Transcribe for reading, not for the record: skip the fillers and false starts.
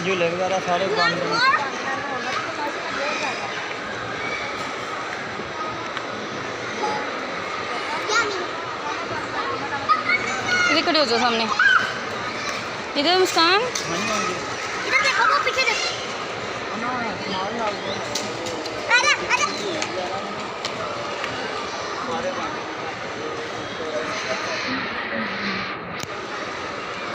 झूले वगैरह सारे बंद हैं। इधर खड़े हो जाओ सामने, इधर मुस्कान, इधर देखो, वो पीछे देखो। सारे बंद